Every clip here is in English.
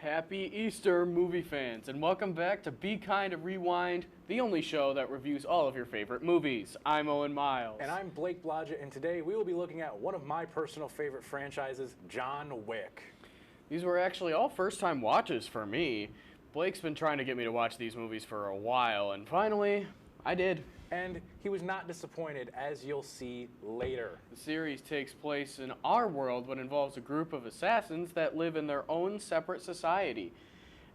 Happy Easter, movie fans, and welcome back to Be Kind of Rewind, the only show that reviews all of your favorite movies. I'm Owen Miles. And I'm Blake Blodgett, and today we will be looking at one of my personal favorite franchises, John Wick. These were actually all first-time watches for me. Blake's been trying to get me to watch these movies for a while, and finally, I did. And he was not disappointed, as you'll see later. The series takes place in our world but involves a group of assassins that live in their own separate society.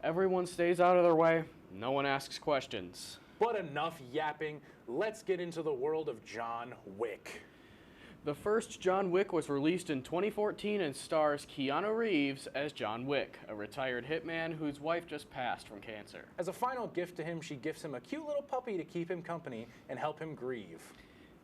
Everyone stays out of their way, no one asks questions. But enough yapping, let's get into the world of John Wick. The first John Wick was released in 2014 and stars Keanu Reeves as John Wick, a retired hitman whose wife just passed from cancer. As a final gift to him, she gifts him a cute little puppy to keep him company and help him grieve.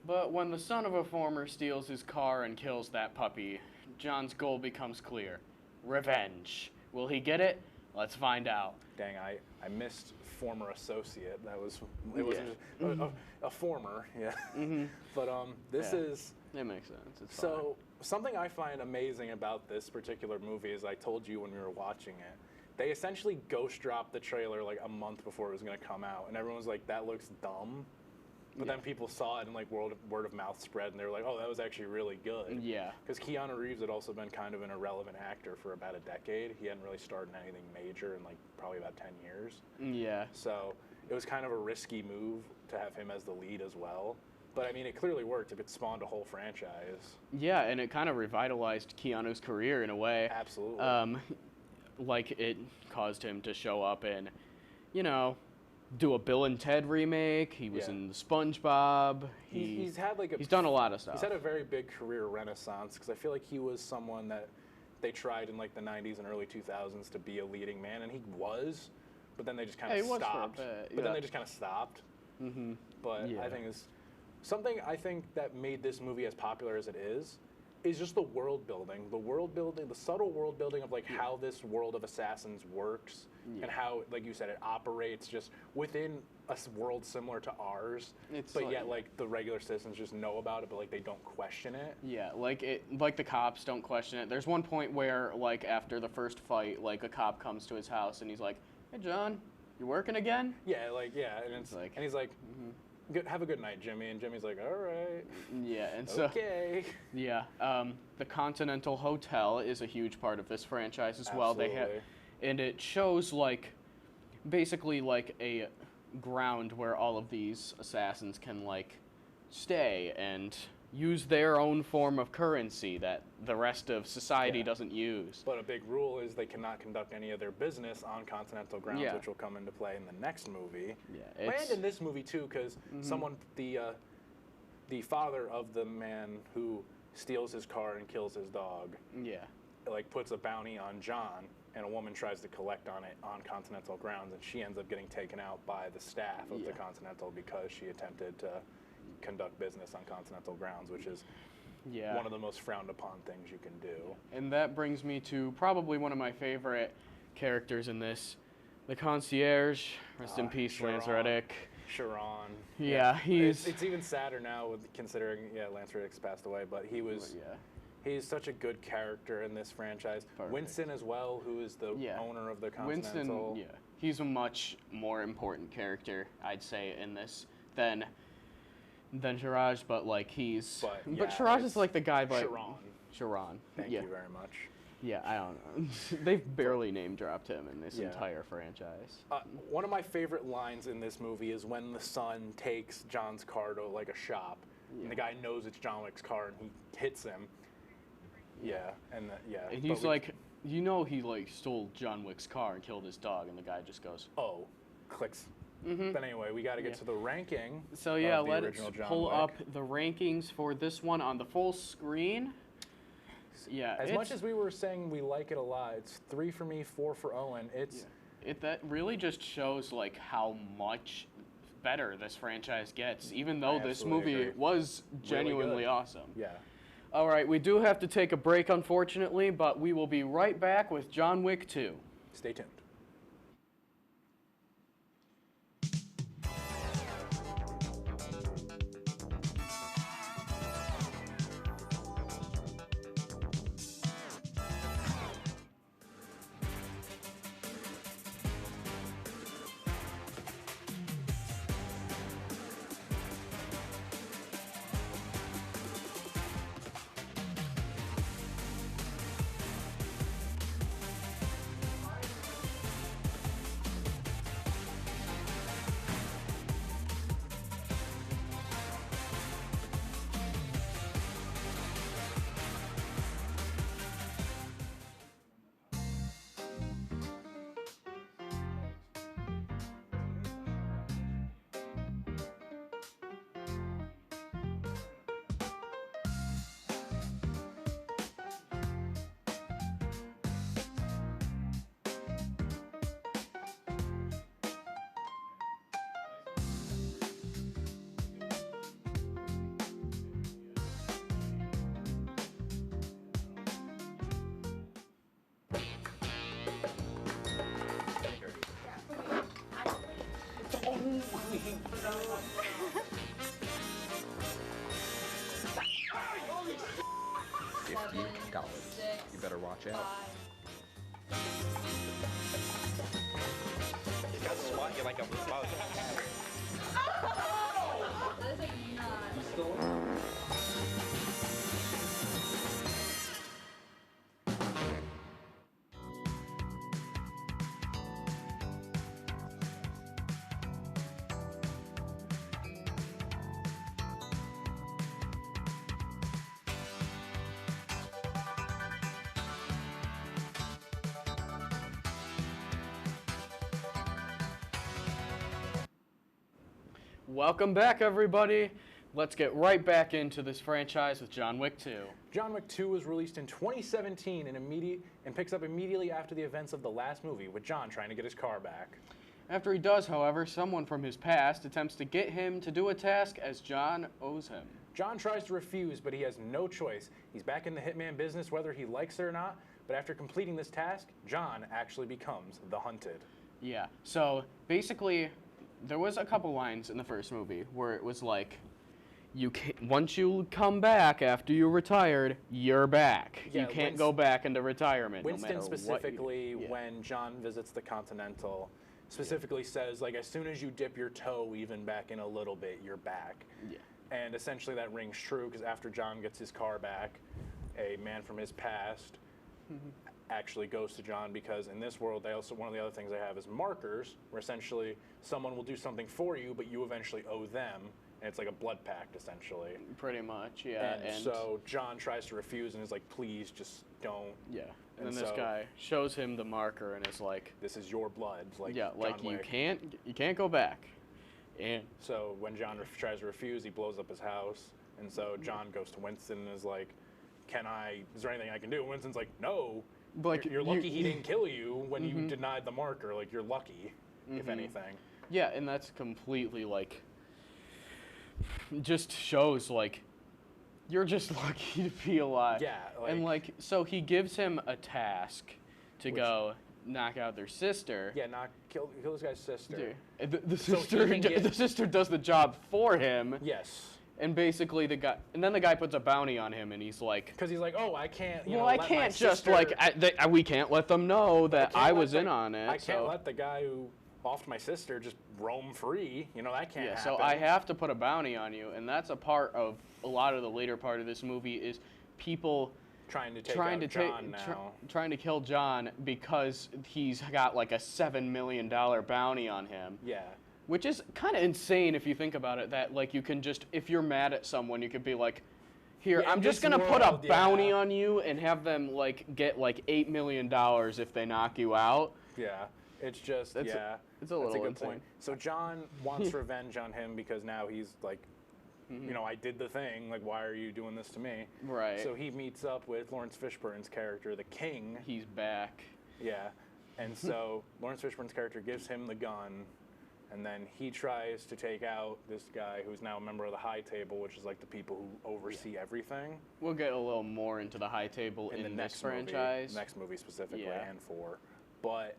But when the son of a former steals his car and kills that puppy, John's goal becomes clear. Revenge. Will he get it? Let's find out. Dang, I missed former associate. It wasn't just a former, yeah. Mm-hmm. But this is... It makes sense. It's So, something I find amazing about this particular movie is I told you when we were watching it, they essentially ghost dropped the trailer like a month before it was going to come out, and everyone was like, that looks dumb. But then people saw it and like word of mouth spread, and they were like, oh, that was actually really good. Yeah. Because Keanu Reeves had also been kind of an irrelevant actor for about a decade. He hadn't really starred in anything major in like probably about 10 years. Yeah. So it was kind of a risky move to have him as the lead as well. But I mean, it clearly worked if it spawned a whole franchise. Yeah, and it kind of revitalized Keanu's career in a way. Absolutely. Like it caused him to show up and, do a Bill and Ted remake. He was in SpongeBob. He's had like he's done a lot of stuff. He's had a very big career renaissance because I feel like he was someone that they tried in like the 90s and early 2000s to be a leading man, and he was, but then they just kind of stopped. But then they just kind of stopped. Mm-hmm. But I think is something I think that made this movie as popular as it is just the world building, the subtle world building of like how this world of assassins works and how, like you said, it operates just within a world similar to ours. But yet, like the regular citizens just know about it, but like they don't question it. Yeah, like the cops don't question it. There's one point where, like after the first fight, like a cop comes to his house and he's like, "Hey, John, you working again?" Yeah, and it's like, and he's like. Mm-hmm. Have a good night, Jimmy. And Jimmy's like, all right. Yeah, and so... Okay. Yeah, the Continental Hotel is a huge part of this franchise as well. Absolutely. And it shows, like, basically, like, a ground where all of these assassins can, like, stay and use their own form of currency that the rest of society doesn't use. But a big rule is they cannot conduct any of their business on continental grounds, which will come into play in the next movie. Yeah, and in this movie too, because someone, the father of the man who steals his car and kills his dog, like puts a bounty on John, and a woman tries to collect on it on continental grounds, and she ends up getting taken out by the staff of the Continental because she attempted to conduct business on continental grounds, which is one of the most frowned upon things you can do. And that brings me to probably one of my favorite characters in this, the concierge. Rest in peace, Sharon. Lance Reddick. Sharon. Yeah, he's... It's even sadder now with considering, Lance Reddick's passed away, but he was... He's such a good character in this franchise. Perfect. Winston as well, who is the owner of the Continental. Winston, he's a much more important character, I'd say, in this than Shiraj, but like but Shiraj is like the guy, but Sharon. Thank you very much. Yeah, I don't know. They've barely name dropped him in this entire franchise. One of my favorite lines in this movie is when the son takes John's car to like a shop, and the guy knows it's John Wick's car, and he hits him. And he's like, he like stole John Wick's car and killed his dog, and the guy just goes, oh, clicks. But anyway, we got to get to the ranking. So let's pull up the rankings for this one on the full screen. Yeah, as much as we were saying we like it a lot, it's 3 for me, 4 for Owen. That really just shows like how much better this franchise gets, even though this movie was genuinely really awesome. Yeah. All right, we do have to take a break, unfortunately, but we will be right back with John Wick 2. Stay tuned. Watch out. He's gonna swat you like a bug. That is like not. Welcome back, everybody. Let's get right back into this franchise with John Wick 2. John Wick 2 was released in 2017 and picks up immediately after the events of the last movie, with John trying to get his car back. After he does, however, someone from his past attempts to get him to do a task as John owes him. John tries to refuse, but he has no choice. He's back in the hitman business whether he likes it or not, but after completing this task, John actually becomes the hunted. Yeah, so basically, there was a couple lines in the first movie where it was like, once you come back after you retired, you're back. Yeah, you can't go back into retirement. Winston no matter specifically, what when John visits the Continental, specifically says, like, as soon as you dip your toe even back in a little bit, you're back. Yeah. And essentially that rings true, because after John gets his car back, a man from his past actually goes to John, because in this world, one of the other things they have is markers, where essentially someone will do something for you, but you eventually owe them. And it's like a blood pact, essentially. Pretty much, yeah. And so John tries to refuse and is like, please, just don't. Yeah. And then this guy shows him the marker and is like, this is your blood. Like, yeah, like John Wick. you can't go back. And so when John tries to refuse, he blows up his house. And so John goes to Winston and is like, is there anything I can do? And Winston's like, no. Like, you're lucky he didn't kill you when you denied the marker. Like, you're lucky, if anything. Yeah, and that's completely like, just shows like, you're just lucky to be alive. Yeah. And like, so he gives him a task to go knock out their sister. Yeah, kill this guy's sister. The sister does the job for him. Yes. And basically the guy puts a bounty on him, and he's like, because he's like, oh, I can't. I can't just we can't let them know that I was in on it. I can't let the guy who offed my sister just roam free. That can't happen. So I have to put a bounty on you, and that's a part of a lot of the later part of this movie is people trying to kill John because he's got like a $7 million bounty on him. Yeah. Which is kind of insane if you think about it, that like you can just, if you're mad at someone, you could be like, here, I'm just going to put a bounty on you and have them like get like $8 million if they knock you out. Yeah. It's just, it's a little good insane. point. So John wants revenge on him because now he's like, I did the thing. Like, why are you doing this to me? Right. So he meets up with Lawrence Fishburne's character, the King. He's back. Yeah. And so Lawrence Fishburne's character gives him the gun, and then he tries to take out this guy who's now a member of the High Table, which is like the people who oversee everything. We'll get a little more into the High Table in this franchise. Next movie specifically, and 4. But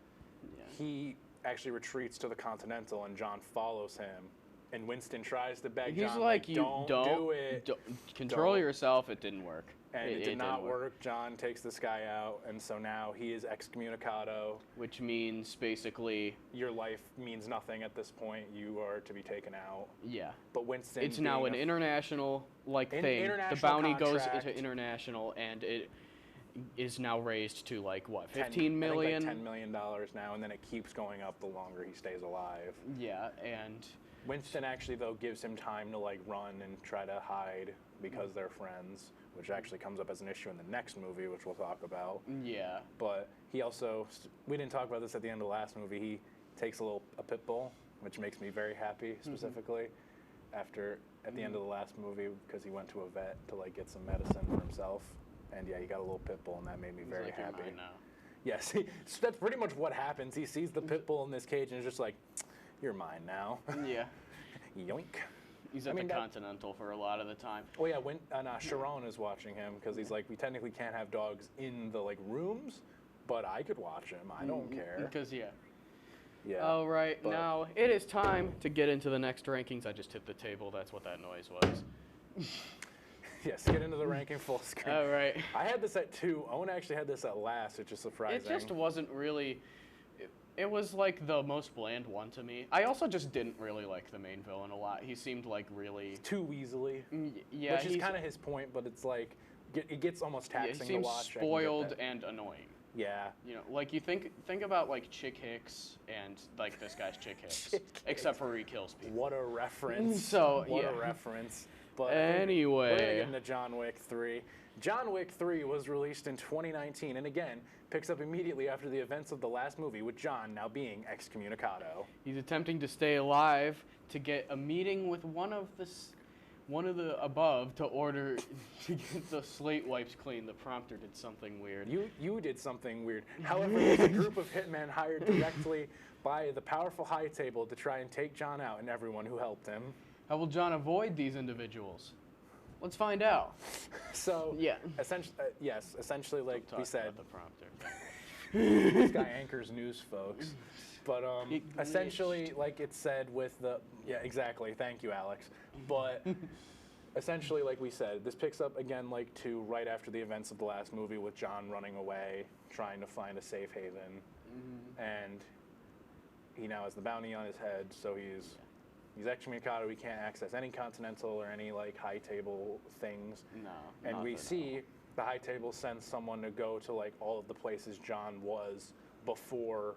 he actually retreats to the Continental, and John follows him. And Winston tries to beg John, like, don't do it. Control yourself. It didn't work. And it did not work. John takes this guy out, and so now he is excommunicado. Which means basically, your life means nothing at this point. You are to be taken out. Yeah. But Winston, it's now an international thing. The bounty goes into international, and it is now raised to like what, 15 million? Like $10 million now, and then it keeps going up the longer he stays alive. Yeah, and Winston actually though gives him time to like run and try to hide because they're friends, which actually comes up as an issue in the next movie, which we'll talk about. Yeah. But he also, we didn't talk about this at the end of the last movie, he takes a pit bull, which makes me very happy specifically at the end of the last movie, because he went to a vet to like get some medicine for himself. And yeah, he got a little pit bull, and that made me very happy. You're mine now. Yes, that's pretty much what happens. He sees the pit bull in this cage and is just like, you're mine now. Yeah. Yoink. He's at the Continental for a lot of the time. Oh yeah, Sharon is watching him because he's like, we technically can't have dogs in the like rooms, but I could watch him. I don't care. Because yeah. All right, now it is time to get into the next rankings. I just hit the table. That's what that noise was. Yes, get into the ranking full screen. All right. I had this at 2. Owen actually had this at last, which is surprising. It just wasn't really. It was like the most bland one to me. I also just didn't really like the main villain a lot. He seemed like really too weaselly. Yeah, which is kind of his point, but it's like it gets almost taxing he seems to watch. Spoiled and annoying. Yeah. You know, like you think about like Chick Hicks and like this guy's Chick Hicks, except for he kills people. What a reference. So what yeah. a reference. But anyway, we're gonna get into John Wick 3. John Wick 3 was released in 2019, and again picks up immediately after the events of the last movie, with John now being excommunicado. He's attempting to stay alive to get a meeting with one of the above to order to get the slate wipes clean. The prompter did something weird. You did something weird. However, there's a group of hitmen hired directly by the powerful High Table to try and take John out and everyone who helped him. How will John avoid these individuals? Let's find out. So yeah, essentially, like we said, the prompter. This guy anchors news, folks. But essentially, like it said with the exactly. Thank you, Alex. But essentially, like we said, this picks up again like right after the events of the last movie, with John running away, trying to find a safe haven, and he now has the bounty on his head, so he's excommunicado. He can't access any Continental or any like High Table things. No. And we see the High Table sends someone to go to like all of the places John was before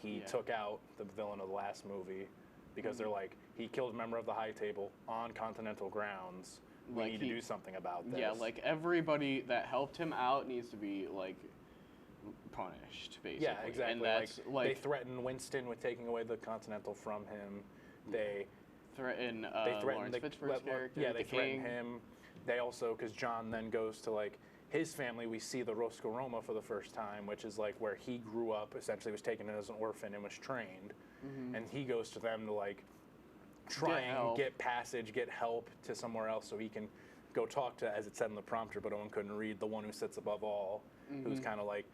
he took out the villain of the last movie, because they're like, he killed a member of the High Table on Continental grounds. We need to do something about this. Yeah, like everybody that helped him out needs to be like punished, basically. Yeah, exactly. And that's like they threaten Winston with taking away the Continental from him. They threaten Lawrence Fishburne's character. Yeah, they threaten him. They also, because John then goes to like his family, we see the Rosco Roma for the first time, which is like where he grew up, essentially was taken in as an orphan and was trained. And he goes to them to like try and get passage, get help to somewhere else so he can go talk to, as it said in the prompter, but Owen couldn't read, the one who sits above all, who's kind of like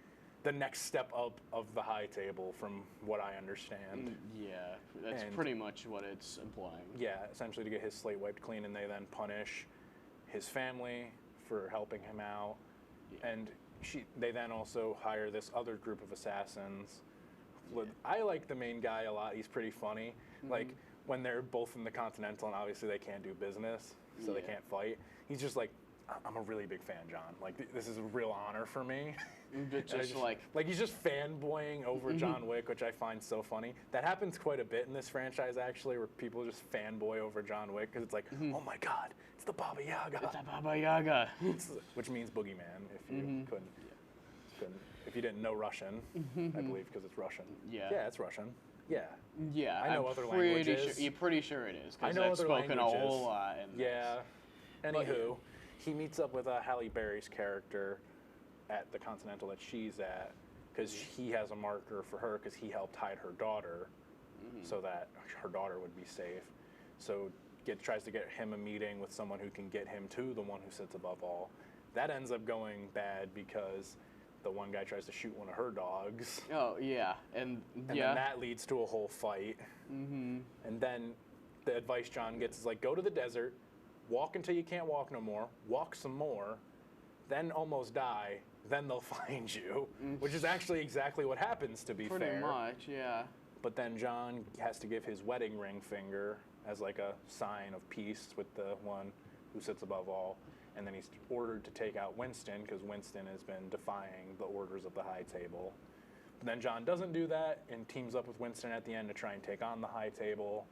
the next step up of the High Table, from what I understand. Yeah, that's pretty much what it's implying. Yeah, essentially to get his slate wiped clean, and they then punish his family for helping him out. Yeah. And they then also hire this other group of assassins. I like the main guy a lot. He's pretty funny. Like when they're both in the Continental, and obviously they can't do business, so they can't fight. He's just like, I'm a really big fan, John. Like, this is a real honor for me. Just like he's just fanboying over John Wick, which I find so funny. That happens quite a bit in this franchise, actually, where people just fanboy over John Wick, because it's like, oh my God, it's the Baba Yaga. It's the Baba Yaga. Which means boogeyman, if you couldn't. If you didn't know Russian, I believe, because it's Russian. Yeah. Yeah, it's Russian. Yeah. Yeah, I know other languages. You're pretty sure it is, I because know I've other spoken languages. a whole lot. Anywho, he meets up with Halle Berry's character at the Continental that she's at, because he has a marker for her, because he helped hide her daughter so that her daughter would be safe. So tries to get him a meeting with someone who can get him to the one who sits above all. That ends up going bad, because the one guy tries to shoot one of her dogs. Oh, yeah. And then that leads to a whole fight. And then the advice John gets is like, go to the desert, walk until you can't walk no more, walk some more, then almost die, then they'll find you, which is actually exactly what happens, to be fair. Pretty much, yeah. But then John has to give his wedding ring finger as like a sign of peace with the one who sits above all. And then he's ordered to take out Winston, because Winston has been defying the orders of the High Table. But then John doesn't do that and teams up with Winston at the end to try and take on the High Table.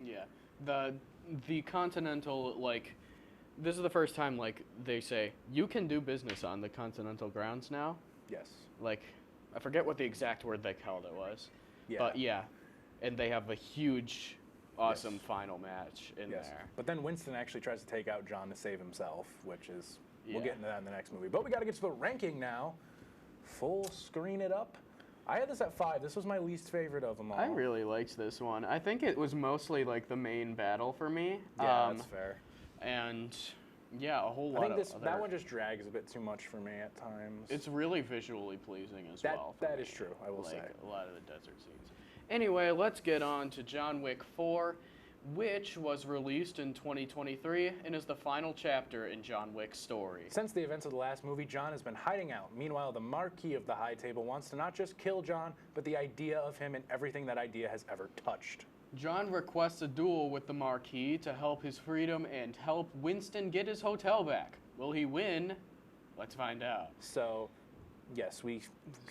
Yeah. The Continental, like, this is the first time, like, they say, you can do business on the Continental grounds now. Yes. Like, I forget what the exact word they called it was. Yeah. But, yeah. And they have a huge, awesome final match in there. But then Winston actually tries to take out John to save himself, which is, we'll get into that in the next movie. But we got to get to the ranking now. Full screen it up. I had this at 5. This was my least favorite of them all. I really liked this one. I think it was mostly, like, the main battle for me. Yeah, that's fair. And, yeah, a whole lot I think of that one just drags a bit too much for me at times. It's really visually pleasing as well. That is true, I will say. A lot of the desert scenes. Anyway, let's get on to John Wick 4, which was released in 2023 and is the final chapter in John Wick's story. Since the events of the last movie, John has been hiding out. Meanwhile, the Marquis of the High Table wants to not just kill John, but the idea of him and everything that idea has ever touched. John requests a duel with the Marquis to help his freedom and help Winston get his hotel back. Will he win? Let's find out. So, yes, we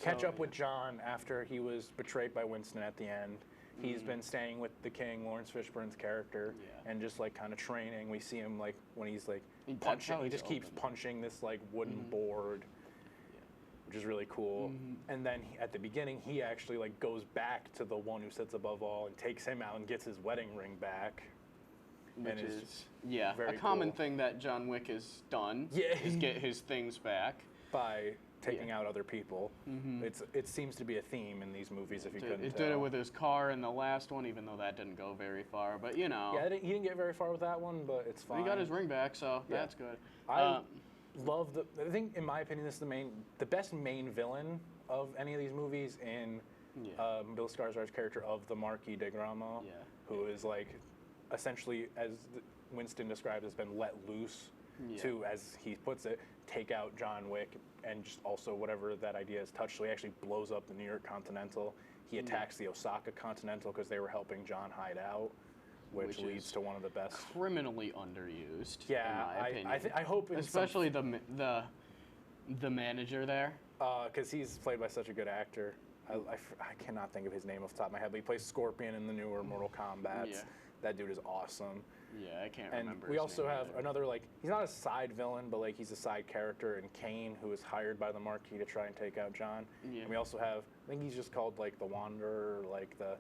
catch up with John after he was betrayed by Winston at the end. He's been staying with the king, Lawrence Fishburne's character, and just like kind of training. We see him like when he's like punching, he just keeps punching this like wooden board, which is really cool. And then at the beginning, he actually like goes back to the one who sits above all and takes him out and gets his wedding ring back. Which is a common thing that John Wick has done. Is get his things back by taking out other people. It seems to be a theme in these movies, if you couldn't tell. It did it with his car in the last one, even though that didn't go very far. But, you know. Yeah, he didn't get very far with that one, but it's fine. He got his ring back, so that's good. I think, in my opinion, this is the best main villain of any of these movies in Bill Skarsgård's character of the Marquis de Gramont, who is like, essentially, as Winston described, has been let loose to, as he puts it, take out John Wick and just also whatever that idea has touched. So he actually blows up the New York Continental. He attacks the Osaka Continental because they were helping John hide out, which leads to one of the best. Criminally underused. Yeah, in my opinion. I hope, especially the manager there, because he's played by such a good actor. I cannot think of his name off the top of my head, but he plays Scorpion in the newer Mortal Kombat. Yeah. That dude is awesome. Yeah, I can't and remember. We his also name have either. another, like, he's not a side villain, but like he's a side character in Kane, who is hired by the Marquis to try and take out John. Yeah. And we also have, I think he's just called like the Wanderer, like the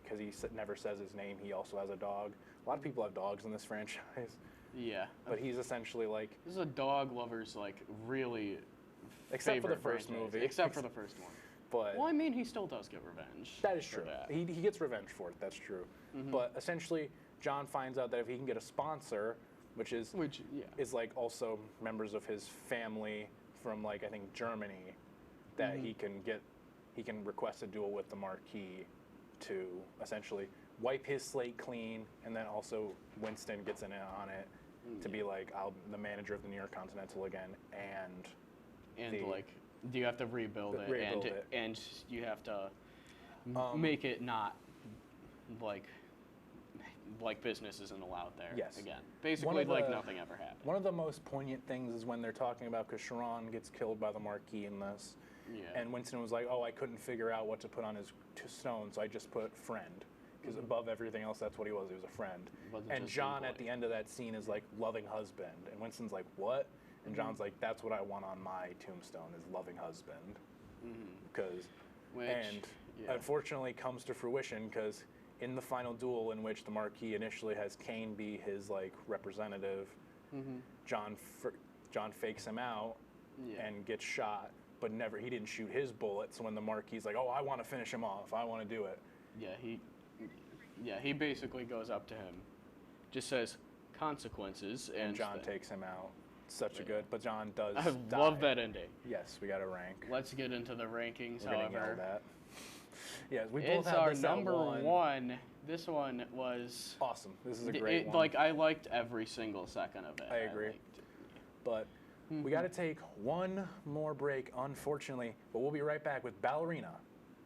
because he never says his name. He also has a dog. A lot of people have dogs in this franchise. Yeah. But he's essentially like, this is a dog lover's like really. Except for the first franchise. movie. Except for the first one. But well, I mean, he still does get revenge. That is true. That. He gets revenge for it. That's true. But essentially, John finds out that if he can get a sponsor, which is like also members of his family from like I think Germany, that he can request a duel with the Marquis to essentially wipe his slate clean, and then also Winston gets in on it to be like, I'm the manager of the New York Continental again, and do you have to rebuild it, and you have to make it not like business isn't allowed there. Yes. Again, basically like nothing ever happened. One of the most poignant things is when they're talking about, because Sharon gets killed by the Marquis in this, and Winston was like, "Oh, I couldn't figure out what to put on his stone, so I just put friend." Because above everything else, that's what he was. He was a friend. And John, at the end of that scene, is like, loving husband. And Winston's like, what? And John's like, that's what I want on my tombstone, is loving husband. Unfortunately comes to fruition, because in the final duel in which the Marquis initially has Kane be his like representative, John fakes him out and gets shot, but he didn't shoot his bullet. So when the Marquis is like, oh, I want to finish him off, I want to do it. He basically goes up to him, just says consequences, and John takes him out. Such a good, but John does. I love that ending. Yes, we got to rank. Let's get into the rankings. We're gonna yell that. Yes, we both it's have our this number one. This one was awesome. This is a great one. Like, I liked every single second of it. I agree. But we got to take one more break, unfortunately. But we'll be right back with Ballerina.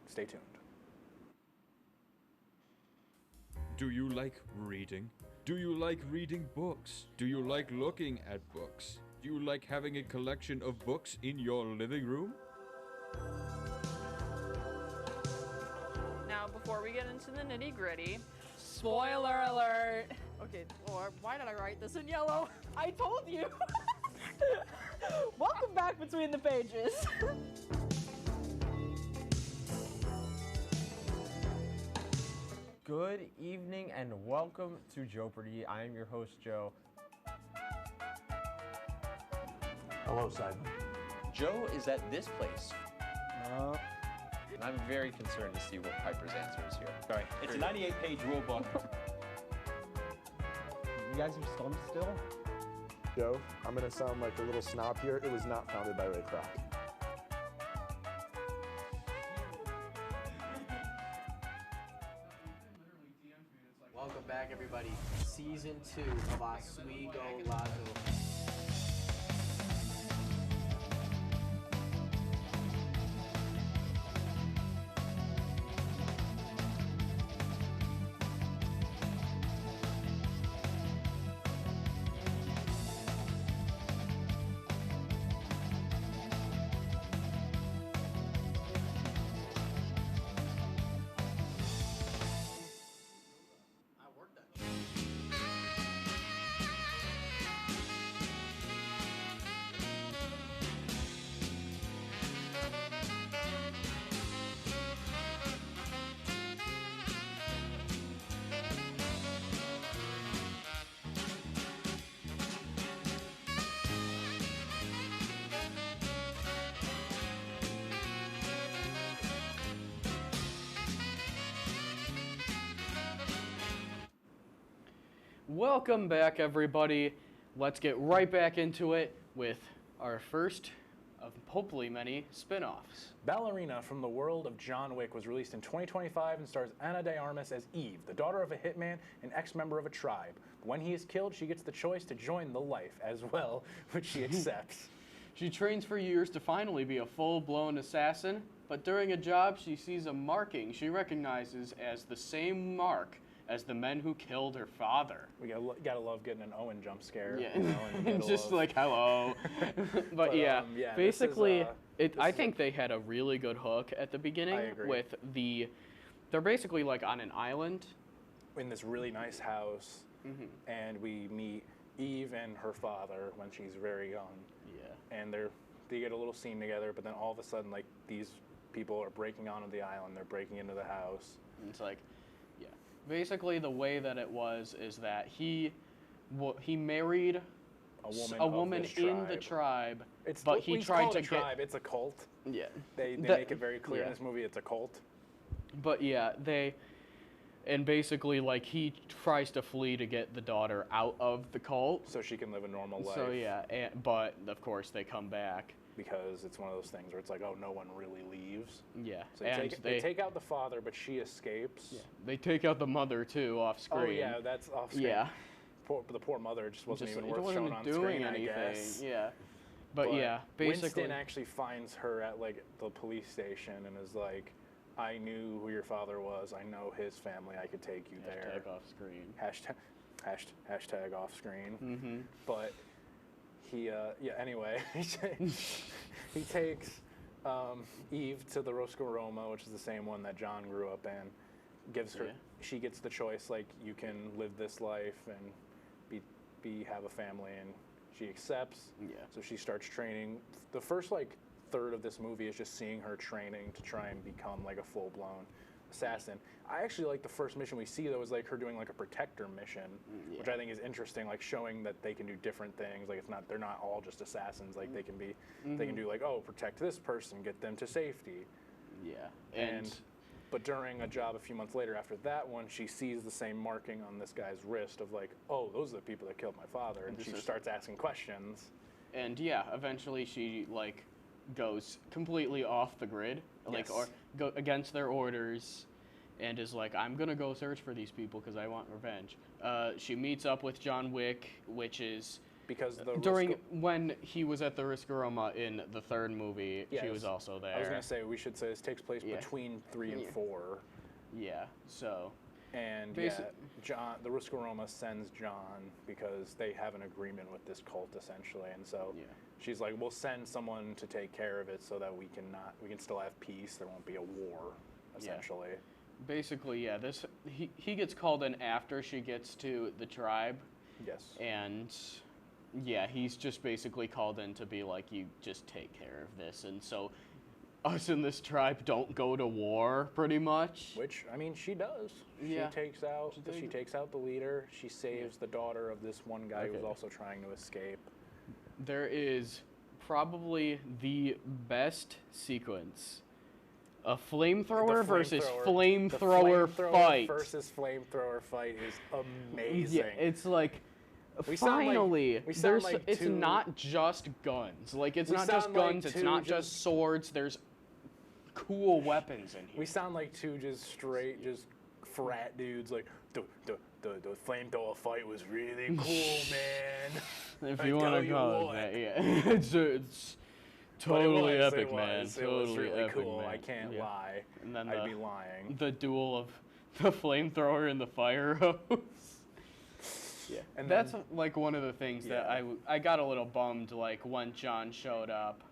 Stay tuned. Do you like reading? Do you like reading books? Do you like looking at books? Do you like having a collection of books in your living room? Now, before we get into the nitty-gritty, Spoiler alert! Okay, or why did I write this in yellow? I told you! Welcome back Between the Pages! Good evening and welcome to Jeopardy! I am your host, Joe. Hello, Simon. Joe is at this place. And I'm very concerned to see what Piper's answer is here. Sorry, it's a 98-page rule book. You guys are stumped still? Joe, I'm going to sound like a little snob here. It was not founded by Ray Kroc. Welcome back, everybody. Season 2 of Oswego Lago. Welcome back, everybody. Let's get right back into it with our first of hopefully many spin-offs. Ballerina from the world of John Wick was released in 2025 and stars Ana de Armas as Eve, the daughter of a hitman and ex-member of a tribe. When he is killed, she gets the choice to join the life as well, which she accepts. She trains for years to finally be a full-blown assassin, but during a job she sees a marking she recognizes as the same mark as the men who killed her father. We gotta love getting an Owen jump scare. Yeah, You know, in the middle just of... like hello. but yeah, basically, I think they they had a really good hook at the beginning. I agree. With they're basically like on an island in this really nice house, and we meet Eve and her father when she's very young. Yeah. And they get a little scene together, but then all of a sudden, like, these people are breaking onto the island. They're breaking into the house. And it's like, yeah. Basically, the way that it was is that he married a woman in the tribe, but he tried to get. It's a cult. Yeah. They make it very clear in this movie it's a cult. But yeah, and basically, like, he tries to flee to get the daughter out of the cult. So she can live a normal life. So yeah, but of course they come back. Because it's one of those things where it's like, oh, no one really leaves. Yeah. So they take out the father, but she escapes. Yeah. They take out the mother, too, off screen. Oh, yeah, that's off screen. Yeah. The poor mother just wasn't even worth wasn't showing on doing screen, anything. I guess. Yeah. But yeah, basically. Winston actually finds her at, like, the police station and is like, I knew who your father was. I know his family. I could take you there. Hashtag off screen. Hashtag off screen. Mm-hmm. But he, anyway, he takes Eve to the Roscoroma, which is the same one that John grew up in. Gives her, she gets the choice, like, you can live this life and have a family, and she accepts. Yeah. So she starts training. The first, like, third of this movie is just seeing her training to try and become, like, a full-blown assassin. I actually like the first mission we see, though, is like her doing like a protector mission, which I think is interesting, like showing that they can do different things. Like they're not all just assassins. Like they can be, they can do like, oh, protect this person, get them to safety. Yeah. But during a job a few months later after that one, she sees the same marking on this guy's wrist of like, oh, those are the people that killed my father, and she starts asking questions. And yeah, eventually she like goes completely off the grid, like or go against their orders, and is like, I'm gonna go search for these people because I want revenge. She meets up with John Wick, which is because when he was at the Riscoroma in the third movie, she was also there. I was gonna say we should say this takes place between 3 and 4. Yeah. So. And John, the Riscoroma sends John because they have an agreement with this cult essentially, and so she's like, "We'll send someone to take care of it so that we can still have peace. There won't be a war." Essentially. Basically, he gets called in after she gets to the tribe. Yes. And yeah, he's just basically called in to be like, you just take care of this, and so. Us in this tribe don't go to war, pretty much. Which, I mean, she does. Yeah. She takes out the leader. She saves the daughter of this one guy who's also trying to escape. There is probably the best sequence. A flamethrower versus flamethrower fight. Versus flamethrower fight is amazing. Yeah, it's like... Finally, it's not just guns. Like, it's not just guns, it's not just swords, there's cool weapons in here. We sound like two just straight, just frat dudes, like, the flamethrower fight was really cool, man. If you want to call it that, yeah. it's totally epic, man. It was really epic, cool. man. I can't lie. And then I'd be lying. The duel of the flamethrower and the fire hose. Yeah, and that's like one of the things that I got a little bummed like when John showed up.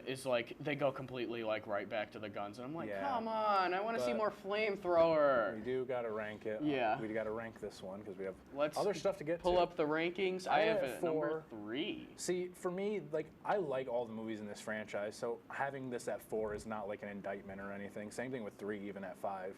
Is like they go completely like right back to the guns, and I'm like, come on, I want to see more flamethrower. We do gotta rank it. Yeah, we gotta rank this one because we have Let's other stuff to get pull to. up the rankings. I have it at number 3. See, for me, like I like all the movies in this franchise, so having this at 4 is not like an indictment or anything. Same thing with 3, even at 5.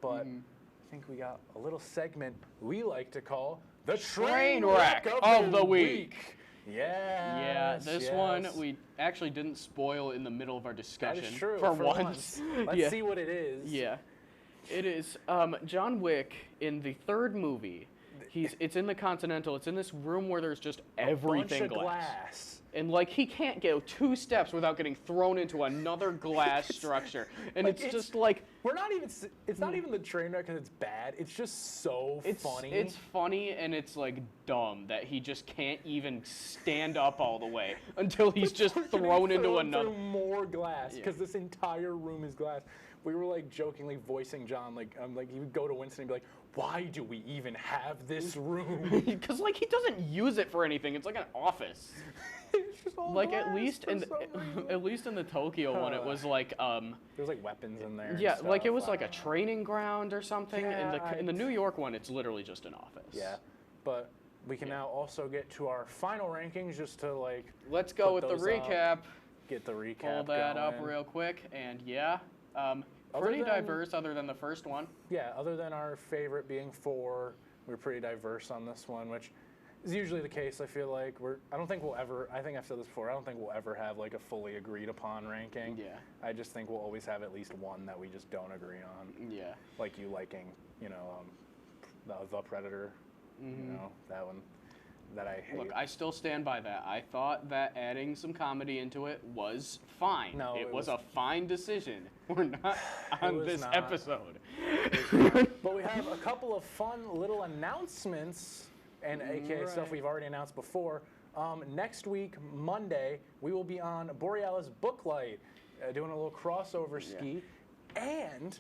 But I think we got a little segment we like to call the train wreck of the week. Yeah, this one we actually didn't spoil in the middle of our discussion. That is true. For once. Let's see what it is. Yeah. It is John Wick in the 3rd movie. It's in the Continental. It's in this room where there's just everything glass. And like he can't go 2 steps without getting thrown into another glass structure. And it's just like we're not even. It's not even the train wreck because it's bad. It's just so funny. It's funny and it's like dumb that he just can't even stand up all the way until he's just thrown into another. More glass because this entire room is glass. We were like jokingly voicing John like he would go to Winston and be like, why do we even have this room? Because like he doesn't use it for anything. It's like an office. It's just all like glass at least in the Tokyo one, it was like there's like weapons in there. Yeah, like it was like a training ground or something. Yeah, in the New York one, it's literally just an office. Yeah, but we can now also get to our final rankings just to like. Let's go with the recap. Get the recap. Pull that up real quick, and pretty diverse other than the first one. Yeah, other than our favorite being 4, we're pretty diverse on this one, which is usually the case. I feel like I don't think we'll ever. I think I've said this before. I don't think we'll ever have like a fully agreed upon ranking. Yeah. I just think we'll always have at least one that we just don't agree on. Yeah. Like you liking, the Predator. That one. That I hate. Look, I still stand by that. I thought that adding some comedy into it was fine. No, it was a fine decision. We're not on this episode. But we have a couple of fun little announcements, and aka stuff we've already announced before. Next week, Monday, we will be on Borealis Booklight, doing a little crossover ski. And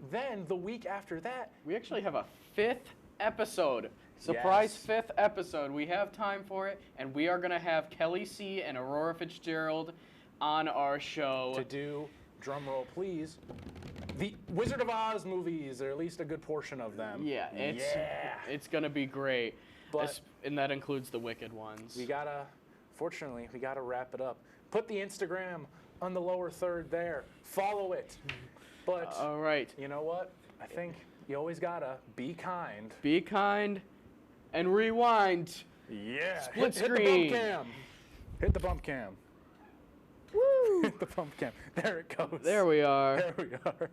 then the week after that, we actually have a 5th episode. Surprise 5th episode. We have time for it, and we are going to have Kelly C. and Aurora Fitzgerald on our show. To do, drum roll please, the Wizard of Oz movies, or at least a good portion of them. Yeah, it's going to be great. And that includes the Wicked ones. Fortunately, we got to wrap it up. Put the Instagram on the lower third there. Follow it. But, all right. You know what? I think you always got to be kind. Be kind. And rewind. Yeah. Split screen. Hit the bump cam. Hit the bump cam. Woo. Hit the bump cam. There it goes. There we are. There we are.